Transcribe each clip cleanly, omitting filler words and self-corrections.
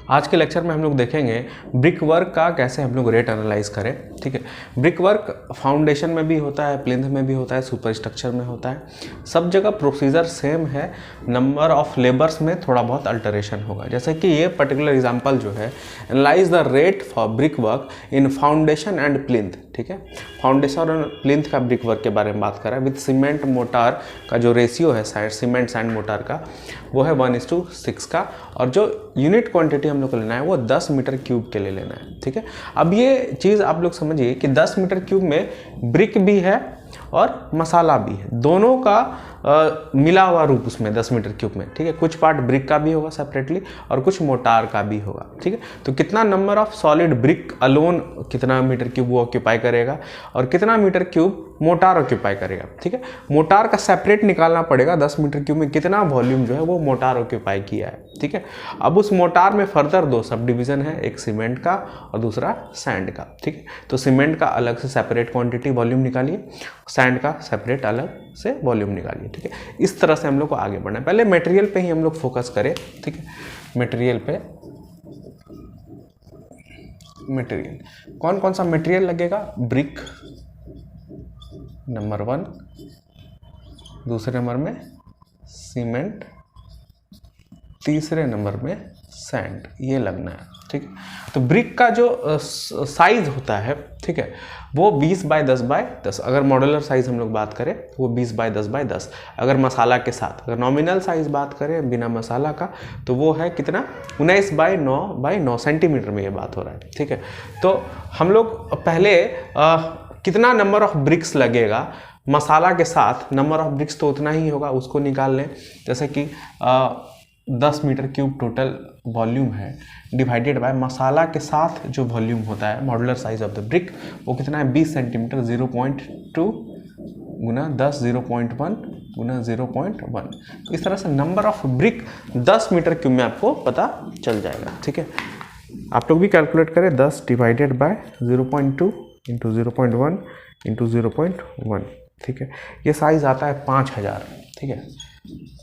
आज के लेक्चर में हम लोग देखेंगे ब्रिक वर्क का कैसे हम लोग रेट एनालाइज करें। ठीक है, ब्रिक वर्क फाउंडेशन में भी होता है, प्लिंथ में भी होता है, सुपर स्ट्रक्चर में होता है, सब जगह प्रोसीजर सेम है, नंबर ऑफ लेबर्स में थोड़ा बहुत अल्टरेशन होगा। जैसे कि ये पर्टिकुलर एग्जांपल जो है, analyse the rate for brick work in foundation and plinth. ठीक है, फाउंडेशन और प्लिंथ का ब्रिक वर्क के बारे में बात कर रहा है। विथ सीमेंट मोटार का जो रेशियो है सीमेंट सैंड मोटार का, वो है 1:6 का, और जो यूनिट क्वांटिटी हम लोग को लेना है वो 10 मीटर क्यूब के लिए लेना है। ठीक है, अब ये चीज़ आप लोग समझिए कि 10 मीटर क्यूब में ब्रिक भी है और मसाला भी है, दोनों का मिला हुआ रूप उसमें 10 मीटर क्यूब में। ठीक है, कुछ पार्ट ब्रिक का भी होगा सेपरेटली और कुछ मोटार का भी होगा। ठीक है, तो कितना number of solid brick alone कितना मीटर क्यूब वो ऑक्यूपाई करेगा और कितना मीटर क्यूब मोटार ऑक्यूपाई करेगा। ठीक है, मोटार का सेपरेट निकालना पड़ेगा, 10 मीटर क्यूब में कितना वॉल्यूम जो है वो मोटार ऑक्यूपाई किया है। ठीक है, अब उस मोटार में फर्दर दो सब डिवीजन है, एक सीमेंट का और दूसरा सैंड का। ठीक है, तो सीमेंट का अलग से सेपरेट क्वांटिटी वॉल्यूम निकालिए, सैंड का सेपरेट अलग से वॉल्यूम निकालिए। ठीक है, इस तरह से हम लोग को आगे बढ़ना है। पहले मटेरियल पे ही हम लोग फोकस करें। ठीक है, मटेरियल पे, मटेरियल कौन कौन सा मटेरियल लगेगा? ब्रिक नंबर 1, दूसरे नंबर में सीमेंट, तीसरे नंबर में सैंड, ये लगना है। ठीक है, तो ब्रिक का जो साइज होता है, ठीक है, वो 20x10x10। अगर मॉड्यूलर साइज हम लोग बात करें वो 20x10x10। अगर मसाला के साथ, अगर नॉमिनल साइज बात करें बिना मसाला का, तो वो है कितना, 19x9x9 सेंटीमीटर में ये बात हो रहा है। ठीक है, तो हम लोग पहले कितना नंबर ऑफ ब्रिक्स लगेगा मसाला के साथ, नंबर ऑफ ब्रिक्स तो उतना ही होगा, उसको निकाल लें। जैसे कि 10 मीटर क्यूब टोटल वॉल्यूम है, डिवाइडेड बाय मसाला के साथ जो वॉल्यूम होता है modular size of the brick, वो कितना है 20 सेंटीमीटर, 0.2 गुना 10, 0.1 गुना 0.1। इस तरह से number of brick 10 meter cube में आपको पता चल जाएगा। ठीक है, आप लोग भी कैलकुलेट करें, 10 डिवाइडेड बाय 0.2 इंटू 0.1 इंटू 0.1। ठीक है, ये साइज आता है 5000। ठीक है,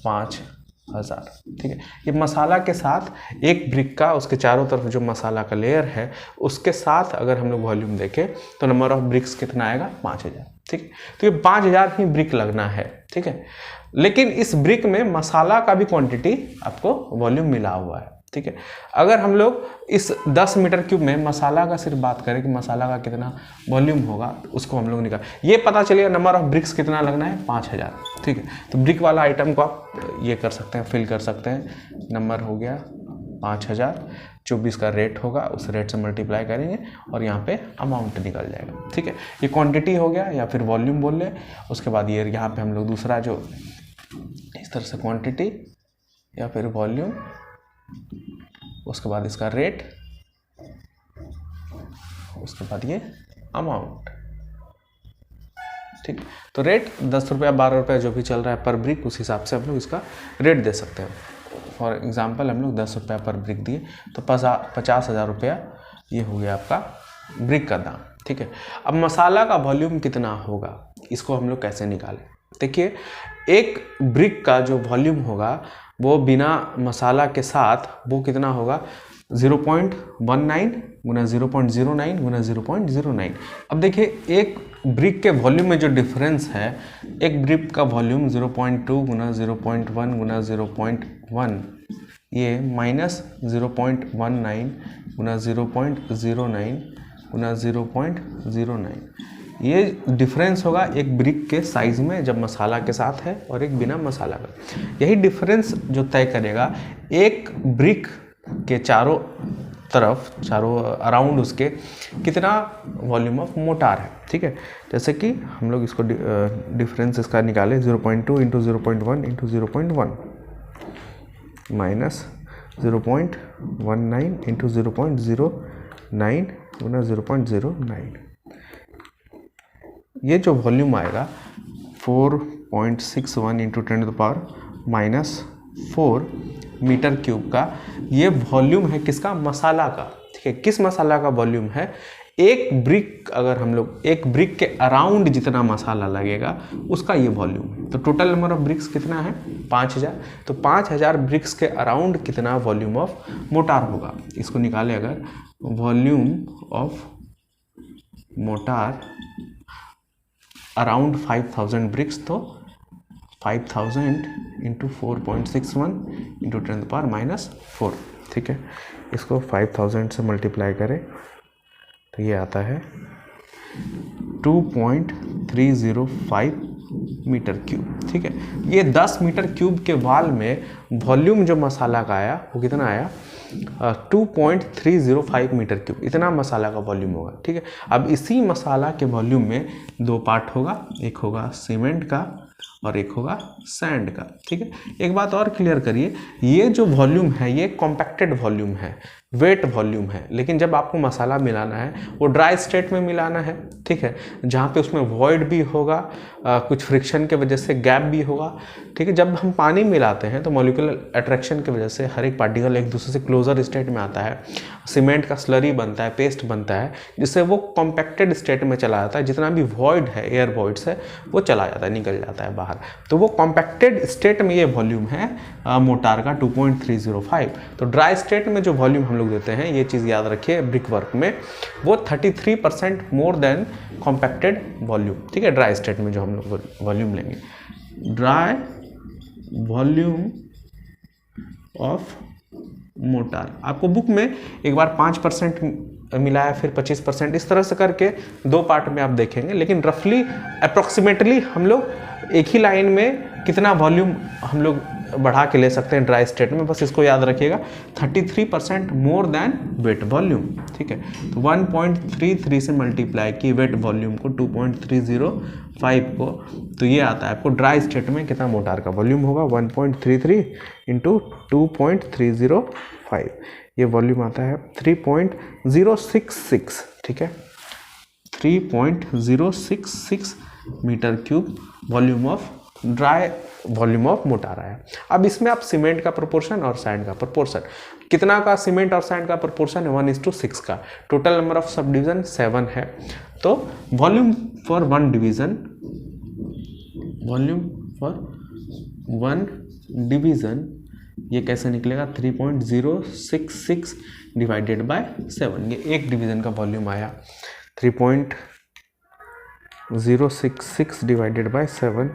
5000। ठीक है, ये मसाला के साथ एक ब्रिक का, उसके चारों तरफ जो मसाला का लेयर है उसके साथ अगर हम लोग वॉल्यूम देखें तो नंबर ऑफ ब्रिक्स कितना आएगा, 5000। ठीक है, तो ये 5000 ही ब्रिक लगना है। ठीक है, लेकिन इस ब्रिक में मसाला का भी क्वांटिटी आपको वॉल्यूम मिला हुआ है। ठीक है, अगर हम लोग इस 10 मीटर क्यूब में मसाला का सिर्फ बात करें कि मसाला का कितना वॉल्यूम होगा, उसको हम लोग निकाल, ये पता चलेगा नंबर ऑफ ब्रिक्स कितना लगना है, 5000। ठीक है, तो ब्रिक वाला आइटम को आप ये कर सकते हैं, फिल कर सकते हैं। नंबर हो गया 5000, 24 का रेट होगा, उस रेट से मल्टीप्लाई करेंगे और यहाँ पे अमाउंट निकल जाएगा। ठीक है, ये क्वांटिटी हो गया या फिर वॉल्यूम बोल लें। उसके बाद ये यहाँ पे हम लोग दूसरा जो इस तरह से क्वांटिटी या फिर वॉल्यूम, उसके बाद इसका रेट, उसके बाद ये अमाउंट। ठीक, तो रेट 10 रुपया 12 रुपया जो भी चल रहा है पर ब्रिक, उस हिसाब से हम लोग इसका रेट दे सकते हैं। फॉर एग्जांपल हम लोग 10 रुपया पर ब्रिक दिए तो 50,000 रुपया ये हो गया आपका ब्रिक का दाम। ठीक है, अब मसाला का वॉल्यूम कितना होगा, इसको हम लोग कैसे निकालें? देखिए, एक ब्रिक का जो वॉल्यूम होगा वो बिना मसाला के साथ वो कितना होगा, 0.19 गुना 0.09 गुना 0.09। अब देखिए, एक ब्रिक के वॉल्यूम में जो डिफरेंस है, एक ब्रिक का वॉल्यूम 0.2 गुना 0.1 गुना 0.1, ये माइनस 0.19 गुना 0.09 गुना 0.09, ये डिफरेंस होगा एक ब्रिक के साइज में जब मसाला के साथ है और एक बिना मसाला का। यही डिफरेंस जो तय करेगा एक ब्रिक के चारों तरफ, चारों अराउंड उसके कितना वॉल्यूम ऑफ मोटार है। ठीक है, जैसे कि हम लोग इसको डिफरेंस इसका निकालें, 0.2 इंटू 0.1 इंटू 0.1 माइनस 0.19 इंटू 0.09 गुना 0.09। ये जो वॉल्यूम आएगा 4.61 इंटू 10⁻⁻⁴ मीटर क्यूब का, ये वॉल्यूम है किसका, मसाला का। ठीक है, किस मसाला का वॉल्यूम है, एक ब्रिक, अगर हम लोग एक ब्रिक के अराउंड जितना मसाला लगेगा उसका ये वॉल्यूम है। तो टोटल नंबर ऑफ ब्रिक्स कितना है 5000, तो 5000 ब्रिक्स के अराउंड कितना वॉल्यूम ऑफ मोटार होगा, इसको निकाले अगर volume of mortar around 5000 bricks, तो 5000 इंटू 4.61 इंटू 10⁻⁴, ठीक है। इसको 5000 से मल्टीप्लाई करें तो ये आता है 2.305 मीटर क्यूब, ठीक है। ये 10 मीटर क्यूब के वाल में वॉल्यूम जो मसाला का आया वो कितना आया 2.305 मीटर क्यूब, इतना मसाला का वॉल्यूम होगा, ठीक है। अब इसी मसाला के वॉल्यूम में दो पार्ट होगा, एक होगा सीमेंट का और एक होगा सैंड का, ठीक है। एक बात और क्लियर करिए, ये जो वॉल्यूम है ये कॉम्पैक्टेड वॉल्यूम है, वेट वॉल्यूम है, लेकिन जब आपको मसाला मिलाना है वो ड्राई स्टेट में मिलाना है, ठीक है, जहाँ पे उसमें वॉइड भी होगा, कुछ फ्रिक्शन के वजह से गैप भी होगा, ठीक है। जब हम पानी मिलाते हैं तो मॉलिक्यूलर अट्रैक्शन की वजह से हर एक पार्टिकल एक दूसरे से क्लोजर स्टेट में आता है, सीमेंट का स्लरी बनता है, पेस्ट बनता है, जिससे वो कॉम्पैक्टेड स्टेट में चला जाता है, जितना भी वॉइड है, एयर वॉइड्स है, वो चला जाता है, निकल जाता है बाहर। तो वो कॉम्पैक्टेड स्टेट में ये वॉल्यूम है मोटार का 2.305। तो ड्राई स्टेट में जो वॉल्यूम हम लोग देते हैं, ये चीज़ याद रखिए ब्रिक वर्क में, वो 33% मोर देन कॉम्पैक्टेड वॉल्यूम, ठीक है। ड्राई स्टेट में जो हम लोग वॉल्यूम लेंगे, ड्राई वॉल्यूम ऑफ मोटार, आपको बुक में एक बार 5% मिला है, फिर 25%, इस तरह से करके दो पार्ट में आप देखेंगे, लेकिन रफली अप्रोक्सीमेटली हम लोग एक ही लाइन में कितना वॉल्यूम हम लोग बढ़ा के ले सकते हैं ड्राई स्टेट में, बस इसको याद रखिएगा 33% मोर देन वेट वॉल्यूम, ठीक है। तो 1.33 से मल्टीप्लाई की वेट वॉल्यूम को 2.305 को, तो ये आता है आपको ड्राई स्टेट में कितना मोटार का वॉल्यूम होगा 1.33 इंटू 2.305, ये वॉल्यूम आता है 3.066, ठीक है, 3.066 meter cube volume of dry volume of mortar आया। अब इसमें आप सीमेंट का प्रोपोर्शन और सैंड का प्रोपोर्शन, कितना का सीमेंट और सैंड का प्रोपोर्शन है 1:6 का, total number of sub division 7 है, तो volume for one division, volume for one division ये कैसे निकलेगा 3.066 डिवाइडेड बाय 7, ये एक डिवीजन का वॉल्यूम आया, 3.066 डिवाइडेड बाय 7,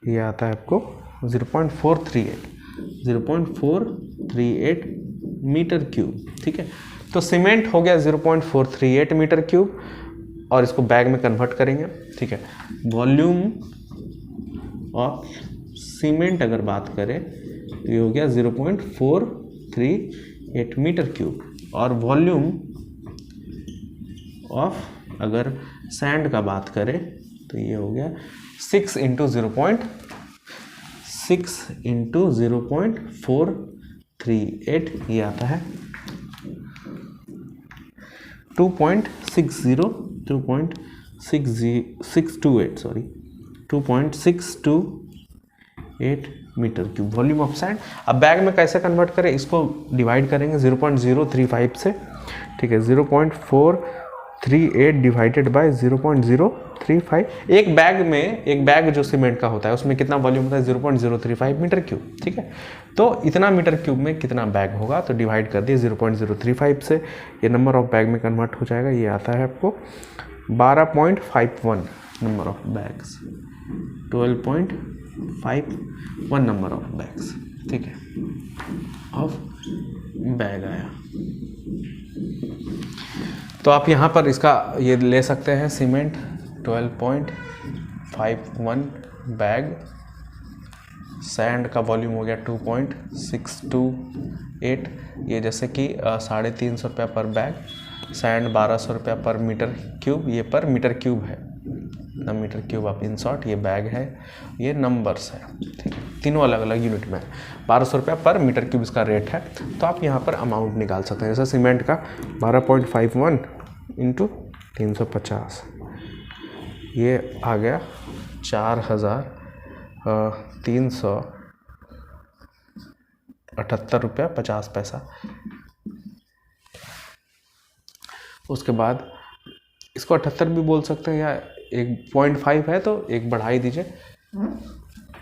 ये आता है आपको 0.438 मीटर क्यूब, ठीक है। तो सीमेंट हो गया 0.438 मीटर क्यूब, और इसको बैग में कन्वर्ट करेंगे, ठीक है। वॉल्यूम ऑफ सीमेंट अगर बात करें तो ये हो गया 0.438 मीटर क्यूब, और वॉल्यूम ऑफ अगर सैंड का बात करें तो ये हो गया 6 इंटू 0.438, ये आता है 2.628 meter cube volume of sand. अब बैग में कैसे कन्वर्ट करें, इसको डिवाइड करेंगे 0.035 से, ठीक है, 0.438 डिवाइडेड बाय 0.035, एक बैग जो सीमेंट का होता है उसमें कितना वॉल्यूम होता है 0.035 मीटर क्यूब, ठीक है। तो इतना मीटर क्यूब में कितना बैग होगा, तो डिवाइड कर दिए 0.035 से, ये नंबर ऑफ बैग में कन्वर्ट हो जाएगा, ये आता है आपको 12.51 number of bags, 12.51 number of bags, ठीक है, ऑफ बैग आया। तो आप यहाँ पर इसका ये ले सकते हैं सीमेंट 12.51 बैग, सैंड का वॉल्यूम हो गया 2.628, ये जैसे कि 350 रुपया पर बैग, सैंड 1200 रुपया पर मीटर क्यूब, ये पर मीटर क्यूब है ना, मीटर क्यूब आप इन शॉर्ट, ये बैग है, ये नंबर्स है, ठीक है, तीनों अलग अलग यूनिट में है, 1200 रुपया पर मीटर क्यूब इसका रेट है। तो आप यहाँ पर अमाउंट निकाल सकते हैं, जैसे सीमेंट का 12.51 इंटू 350, ये आ गया 4378 रुपया 50 पैसा। उसके बाद इसको 78 भी बोल सकते हैं, या 1.5 है तो एक बढ़ा ही दीजिए,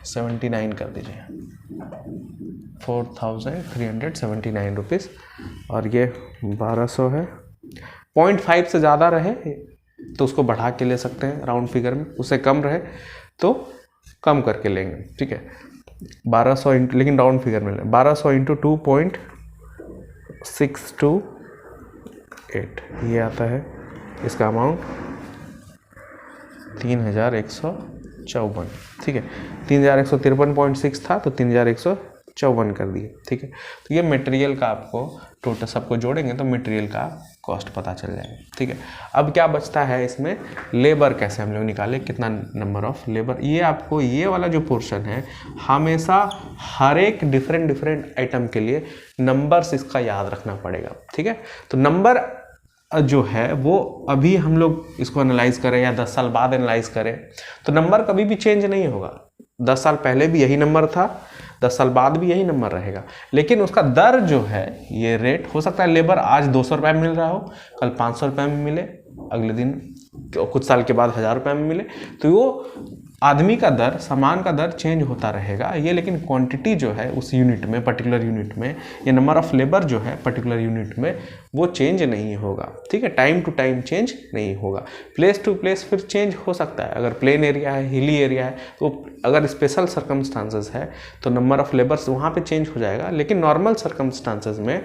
79 कर दीजिए, 4,379 रुपीज़। और ये 1200 है। 0.5 से ज़्यादा रहे तो उसको बढ़ा के ले सकते हैं राउंड फिगर में, उससे कम रहे तो कम करके लेंगे, ठीक है। 1200 इंटू, लेकिन राउंड फिगर में लें, 1200 इंटू 2.628 ये आता है इसका अमाउंट 3154, ठीक है। 3153.6 था तो 3154 कर दिए, ठीक है। तो ये मटेरियल का आपको टोटल सबको जोड़ेंगे तो मटेरियल का कॉस्ट पता चल जाएगा, ठीक है। अब क्या बचता है इसमें, लेबर कैसे हम लोग निकालें, कितना नंबर ऑफ लेबर। ये आपको ये वाला जो पोर्शन है हमेशा हर एक डिफरेंट आइटम के लिए नंबर्स इसका याद रखना पड़ेगा, ठीक है। तो नंबर जो है वो अभी हम लोग इसको एनालाइज करें या 10 साल बाद एनालाइज करें तो नंबर कभी भी चेंज नहीं होगा। 10 साल पहले भी यही नंबर था, 10 साल बाद भी यही नंबर रहेगा, लेकिन उसका दर जो है, ये रेट हो सकता है लेबर आज 200 रुपये में मिल रहा हो, कल 500 रुपये में मिले, अगले दिन कुछ साल के बाद 1000 रुपये में मिले, तो वो आदमी का दर, सामान का दर चेंज होता रहेगा ये, लेकिन क्वांटिटी जो है उस यूनिट में, पर्टिकुलर यूनिट में, ये नंबर ऑफ लेबर जो है पर्टिकुलर यूनिट में वो चेंज नहीं होगा, ठीक है। टाइम टू टाइम चेंज नहीं होगा, प्लेस टू प्लेस फिर चेंज हो सकता है। अगर प्लेन एरिया है, हिली एरिया है, तो अगर स्पेशल सर्कमस्टांसेस है तो नंबर ऑफ लेबर्स वहाँ पे चेंज हो जाएगा, लेकिन नॉर्मल सर्कमस्टांसेस में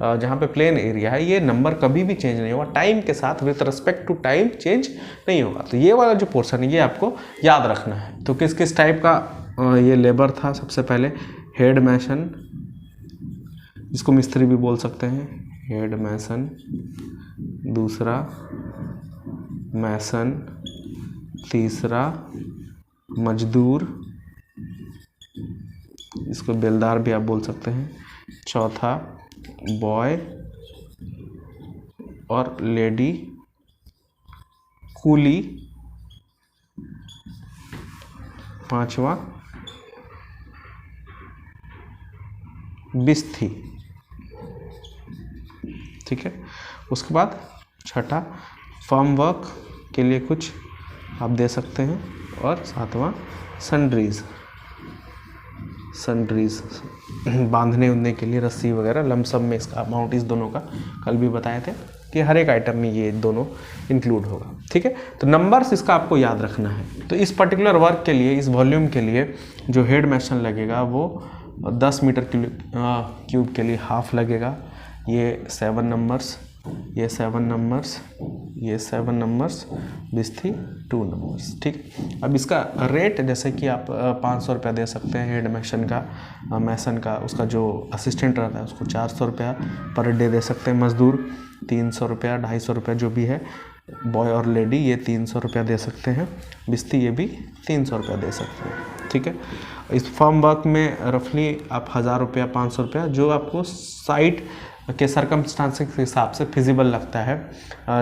जहाँ पे प्लेन एरिया है ये नंबर कभी भी चेंज नहीं होगा, टाइम के साथ with respect to time change नहीं होगा। तो ये वाला जो पोर्शन है ये आपको याद रखना है। तो किस किस टाइप का ये लेबर था, सबसे पहले हेड मैसन, जिसको मिस्त्री भी बोल सकते हैं, हेड मैसन, दूसरा मैसन, तीसरा मजदूर, इसको बेलदार भी आप बोल सकते हैं, चौथा बॉय और लेडी कूली, पांचवा बिस्ती, ठीक है। उसके बाद छठा फर्म वर्क के लिए कुछ आप दे सकते हैं, और सातवां सन्ड्रीज, बांधने उड़ने के लिए रस्सी वगैरह, लमसम में इसका अमाउंट इस दोनों का कल भी बताए थे कि हर एक आइटम में ये दोनों इंक्लूड होगा, ठीक है। तो नंबर्स इसका आपको याद रखना है। तो इस पर्टिकुलर वर्क के लिए, इस वॉल्यूम के लिए जो हेड मैसन लगेगा वो 10 मीटर क्यूब के लिए हाफ लगेगा। ये 7 नंबर्स, ये 7 नंबर्स, ये 7 नंबर्स, बिस्ती 2 नंबर्स, ठीक। अब इसका रेट जैसे कि आप 500 रुपया दे सकते हैं हेड मैसन का, उसका जो असिस्टेंट रहता है उसको 400 रुपया पर डे दे सकते हैं, मजदूर 300 रुपया, 250 रुपया जो भी है, बॉय और लेडी ये 300 रुपया दे सकते हैं, बिस्ती ये भी 300 रुपया दे सकते हैं, ठीक है। इस फर्म वर्क में रफली आप 1000 रुपया, 500 रुपया जो आपको साइट के सर्कमस्टांसेस के हिसाब से फिजिबल लगता है,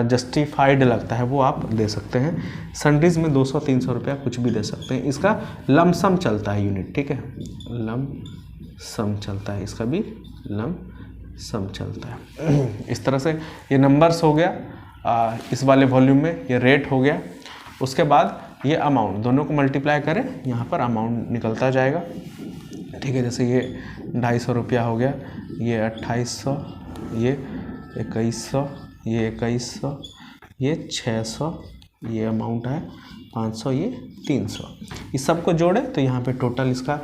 जस्टिफाइड लगता है, वो आप दे सकते हैं। सन्ड्रीज में 200-300 रुपया कुछ भी दे सकते हैं। इसका लमसम चलता है यूनिट, ठीक है, लमसम चलता है, इसका भी लमसम चलता है। इस तरह से ये नंबर्स हो गया इस वाले वॉल्यूम में, ये रेट हो गया। उसके बाद ये अमाउंट, दोनों को मल्टीप्लाई करें, यहाँ पर अमाउंट निकलता जाएगा, ठीक है। जैसे ये 250 रुपया हो गया, ये 2800, ये 2100, ये 2100, ये 600, ये अमाउंट है 500, ये 300। इस सब को जोड़े तो यहाँ पे टोटल इसका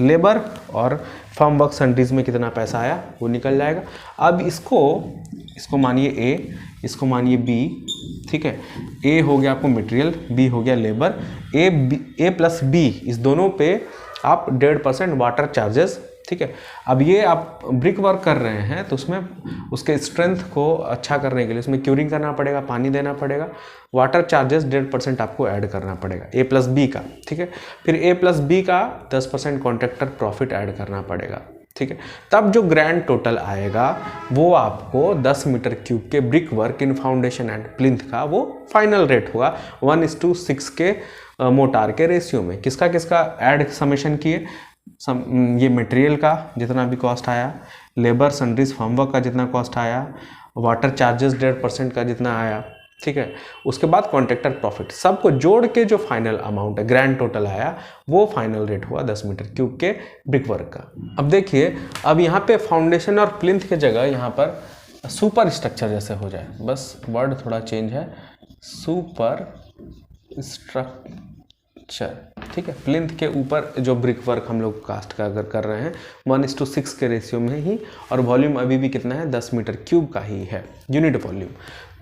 लेबर और फर्म वर्क सन्ड्रीज में कितना पैसा आया वो निकल जाएगा। अब इसको मानिए ए, इसको मानिए बी, ठीक है। ए हो गया आपको मटेरियल, बी हो गया लेबर, ए प्लस बी, इस दोनों पे आप 1.5% वाटर चार्जेस, ठीक है। अब ये आप ब्रिक वर्क कर रहे हैं तो उसमें उसके स्ट्रेंथ को अच्छा करने के लिए उसमें क्यूरिंग करना पड़ेगा, पानी देना पड़ेगा, वाटर चार्जेस 1.5% आपको ऐड करना पड़ेगा ए प्लस बी का, ठीक है। फिर ए प्लस बी का 10% कॉन्ट्रैक्टर प्रॉफिट ऐड करना पड़ेगा, ठीक है। तब जो ग्रैंड टोटल आएगा वो आपको 10 मीटर क्यूब के brick work in foundation and plinth का वो फाइनल रेट होगा 1:6 के मोटार के रेशियो में। किसका किसका ऐड समेशन किए, ये मटेरियल का जितना भी कॉस्ट आया, लेबर सन्ड्रीज फर्म वर्क का जितना कॉस्ट आया, वाटर चार्जेस 1.5% का जितना आया, ठीक है। उसके बाद कॉन्ट्रैक्टर प्रॉफिट, सबको जोड़ के जो फाइनल अमाउंट है, ग्रैंड टोटल आया, वो फाइनल रेट हुआ 10 मीटर क्यूब के ब्रिक वर्क का। अब देखिए, अब यहाँ पे फाउंडेशन और प्लिंथ के जगह यहाँ पर सुपर स्ट्रक्चर जैसे हो जाए, बस वर्ड थोड़ा चेंज है, सुपर स्ट्रक्चर, ठीक है। प्लिंथ के ऊपर जो ब्रिक वर्क हम लोग कास्ट का अगर कर रहे हैं 1:6 के रेशियो में ही, और वॉल्यूम अभी भी कितना है, 10 मीटर क्यूब का ही है, यूनिट वॉल्यूम।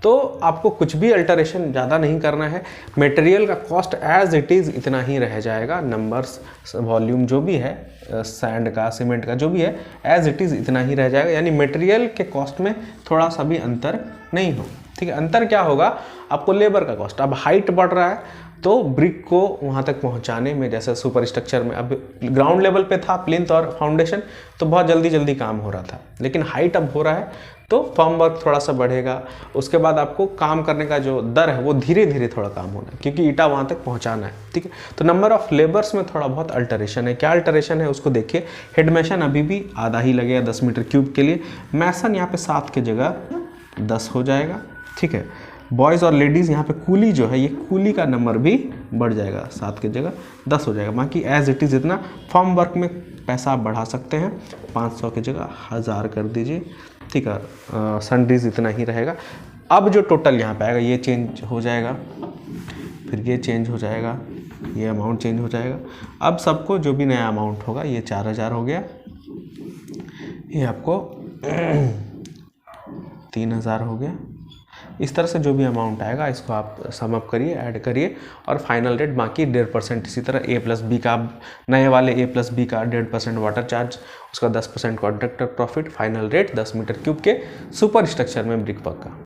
तो आपको कुछ भी अल्टरेशन ज़्यादा नहीं करना है, मटेरियल का कॉस्ट एज इट इज़ इतना ही रह जाएगा, नंबर्स वॉल्यूम जो भी है सैंड का, सीमेंट का जो भी है, एज इट इज़ इतना ही रह जाएगा, यानी मटेरियल के कॉस्ट में थोड़ा सा भी अंतर नहीं हो, ठीक है। अंतर क्या होगा, आपको लेबर का कॉस्ट, अब हाइट बढ़ रहा है तो ब्रिक को वहाँ तक पहुँचाने में, जैसे सुपर स्ट्रक्चर में अब ग्राउंड लेवल पे था प्लिंथ और फाउंडेशन, तो बहुत जल्दी जल्दी काम हो रहा था, लेकिन हाइट अब हो रहा है तो फॉर्म वर्क थोड़ा सा बढ़ेगा, उसके बाद आपको काम करने का जो दर है वो धीरे धीरे थोड़ा काम होना है, क्योंकि ईटा वहाँ तक पहुँचाना है, ठीक है। तो नंबर ऑफ लेबर्स में थोड़ा बहुत अल्टरेशन है, क्या अल्टरेशन है उसको देखिए। हेड मैसन अभी भी आधा ही लगेगा 10 मीटर क्यूब के लिए, मैसन यहाँ पे 7 की जगह 10 हो जाएगा, ठीक है। बॉयज़ और लेडीज़ यहाँ पे कूली जो है, ये कूली का नंबर भी बढ़ जाएगा, 7 की जगह 10 हो जाएगा। बाकी एज इट इज़ इतना, फॉर्म वर्क में पैसा आप बढ़ा सकते हैं, 500 की जगह 1000 कर दीजिए, ठीक है। सनडीज इतना ही रहेगा। अब जो टोटल यहाँ पे आएगा ये चेंज हो जाएगा, फिर ये चेंज हो जाएगा, ये अमाउंट चेंज हो जाएगा। अब सबको जो भी नया अमाउंट होगा, ये 4000 हो गया, ये आपको 3000 हो गया। इस तरह से जो भी अमाउंट आएगा इसको आप सम अप करिए, ऐड करिए, और फाइनल रेट बाकी 1.5%, इसी तरह A+B का, नए वाले A+B का 1.5% वाटर चार्ज, उसका 10% contractor profit, final rate 10 meter cube के सुपर स्ट्रक्चर में ब्रिक वर्क का।